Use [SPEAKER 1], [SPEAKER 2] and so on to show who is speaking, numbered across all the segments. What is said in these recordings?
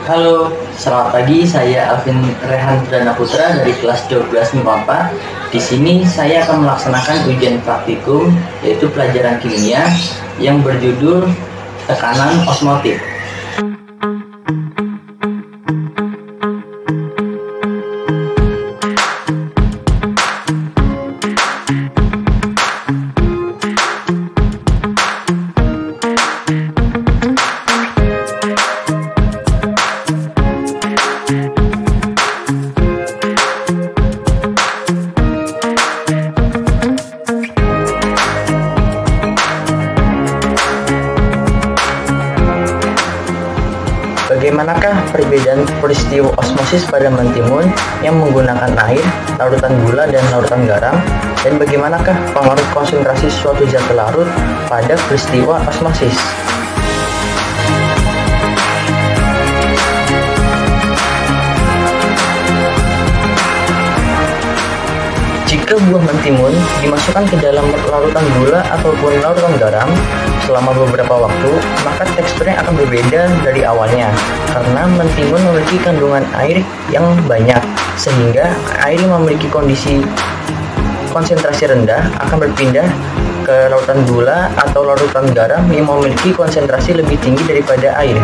[SPEAKER 1] Halo, selamat pagi. Saya Alvin Rehan Perdana Putra dari kelas 12 MIPA 4. Di sini saya akan melaksanakan ujian praktikum, yaitu pelajaran kimia yang berjudul tekanan osmotik. Bagaimanakah perbedaan peristiwa osmosis pada mentimun yang menggunakan air, larutan gula, dan larutan garam? Dan bagaimanakah pengaruh konsentrasi suatu zat larut pada peristiwa osmosis? Jika buah mentimun dimasukkan ke dalam larutan gula ataupun larutan garam selama beberapa waktu, maka teksturnya akan berbeda dari awalnya karena mentimun memiliki kandungan air yang banyak, sehingga air yang memiliki kondisi konsentrasi rendah akan berpindah ke larutan gula atau larutan garam yang memiliki konsentrasi lebih tinggi daripada air.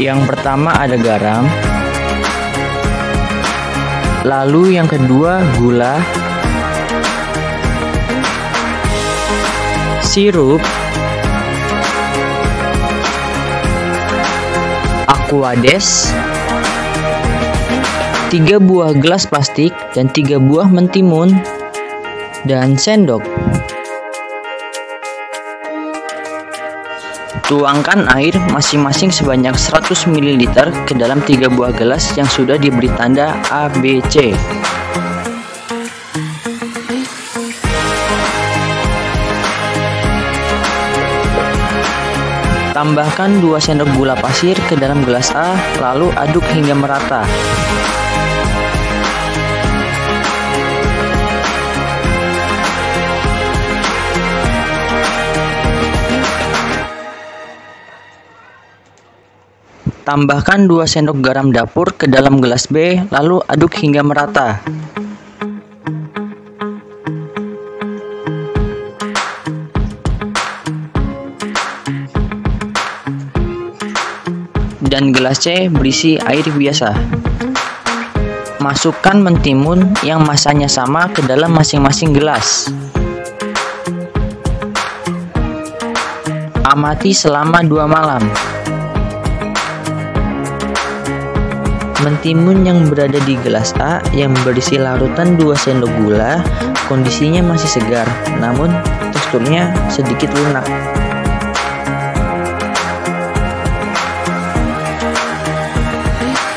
[SPEAKER 1] Yang pertama ada garam, lalu yang kedua gula, sirup, aquades, 3 buah gelas plastik dan 3 buah mentimun, dan sendok. Tuangkan air masing-masing sebanyak 100 ml ke dalam 3 buah gelas yang sudah diberi tanda A, B, C. Tambahkan 2 sendok gula pasir ke dalam gelas A, lalu aduk hingga merata. Tambahkan 2 sendok garam dapur ke dalam gelas B, lalu aduk hingga merata. Dan gelas C berisi air biasa. Masukkan mentimun yang masanya sama ke dalam masing-masing gelas. Amati selama 2 malam. Mentimun yang berada di gelas A yang berisi larutan 2 sendok gula kondisinya masih segar, namun teksturnya sedikit lunak.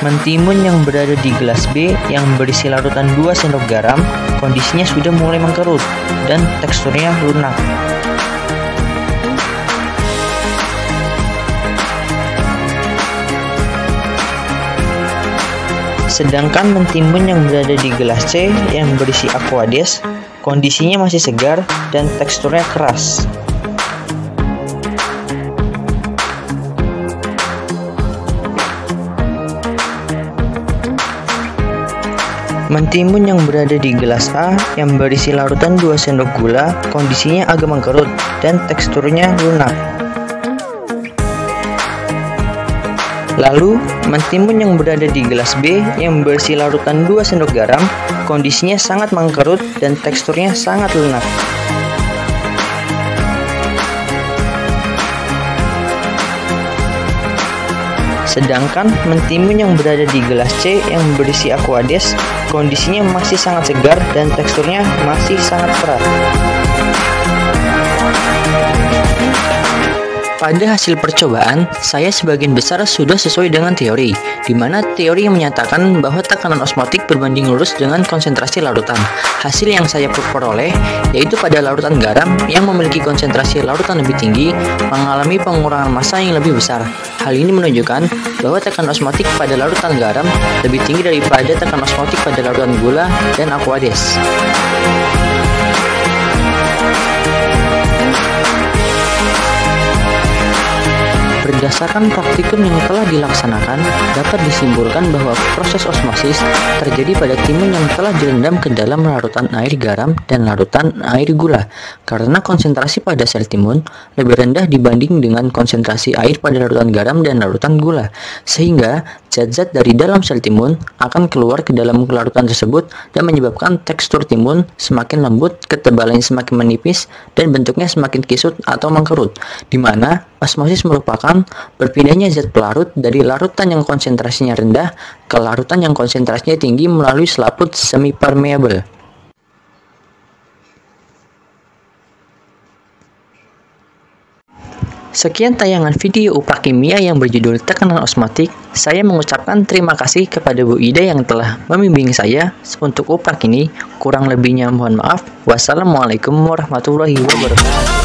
[SPEAKER 1] Mentimun yang berada di gelas B yang berisi larutan 2 sendok garam kondisinya sudah mulai mengkerut dan teksturnya lunak. Sedangkan mentimun yang berada di gelas C yang berisi aquades kondisinya masih segar dan teksturnya keras. Mentimun yang berada di gelas A yang berisi larutan 2 sendok gula kondisinya agak mengkerut dan teksturnya lunak. Lalu, mentimun yang berada di gelas B yang berisi larutan 2 sendok garam kondisinya sangat mengkerut dan teksturnya sangat lunak. Sedangkan mentimun yang berada di gelas C yang berisi aquades kondisinya masih sangat segar dan teksturnya masih sangat keras.
[SPEAKER 2] Pada hasil percobaan, saya sebagian besar sudah sesuai dengan teori, di mana teori yang menyatakan bahwa tekanan osmotik berbanding lurus dengan konsentrasi larutan. Hasil yang saya peroleh yaitu pada larutan garam yang memiliki konsentrasi larutan lebih tinggi mengalami pengurangan massa yang lebih besar. Hal ini menunjukkan bahwa tekanan osmotik pada larutan garam lebih tinggi daripada tekanan osmotik pada larutan gula dan aqueous. Berdasarkan praktikum yang telah dilaksanakan, dapat disimpulkan bahwa proses osmosis terjadi pada timun yang telah direndam ke dalam larutan air garam dan larutan air gula, karena konsentrasi pada sel timun lebih rendah dibanding dengan konsentrasi air pada larutan garam dan larutan gula, sehingga zat-zat dari dalam sel timun akan keluar ke dalam larutan tersebut dan menyebabkan tekstur timun semakin lembut, ketebalannya semakin menipis, dan bentuknya semakin kisut atau mengkerut, di mana osmosis merupakan berpindahnya zat pelarut dari larutan yang konsentrasinya rendah ke larutan yang konsentrasinya tinggi melalui selaput semi-permeable. Sekian tayangan video uprak kimia yang berjudul tekanan osmotik. Saya mengucapkan terima kasih kepada Bu Ida yang telah membimbing saya untuk uprak ini. Kurang lebihnya mohon maaf. Wassalamualaikum warahmatullahi wabarakatuh.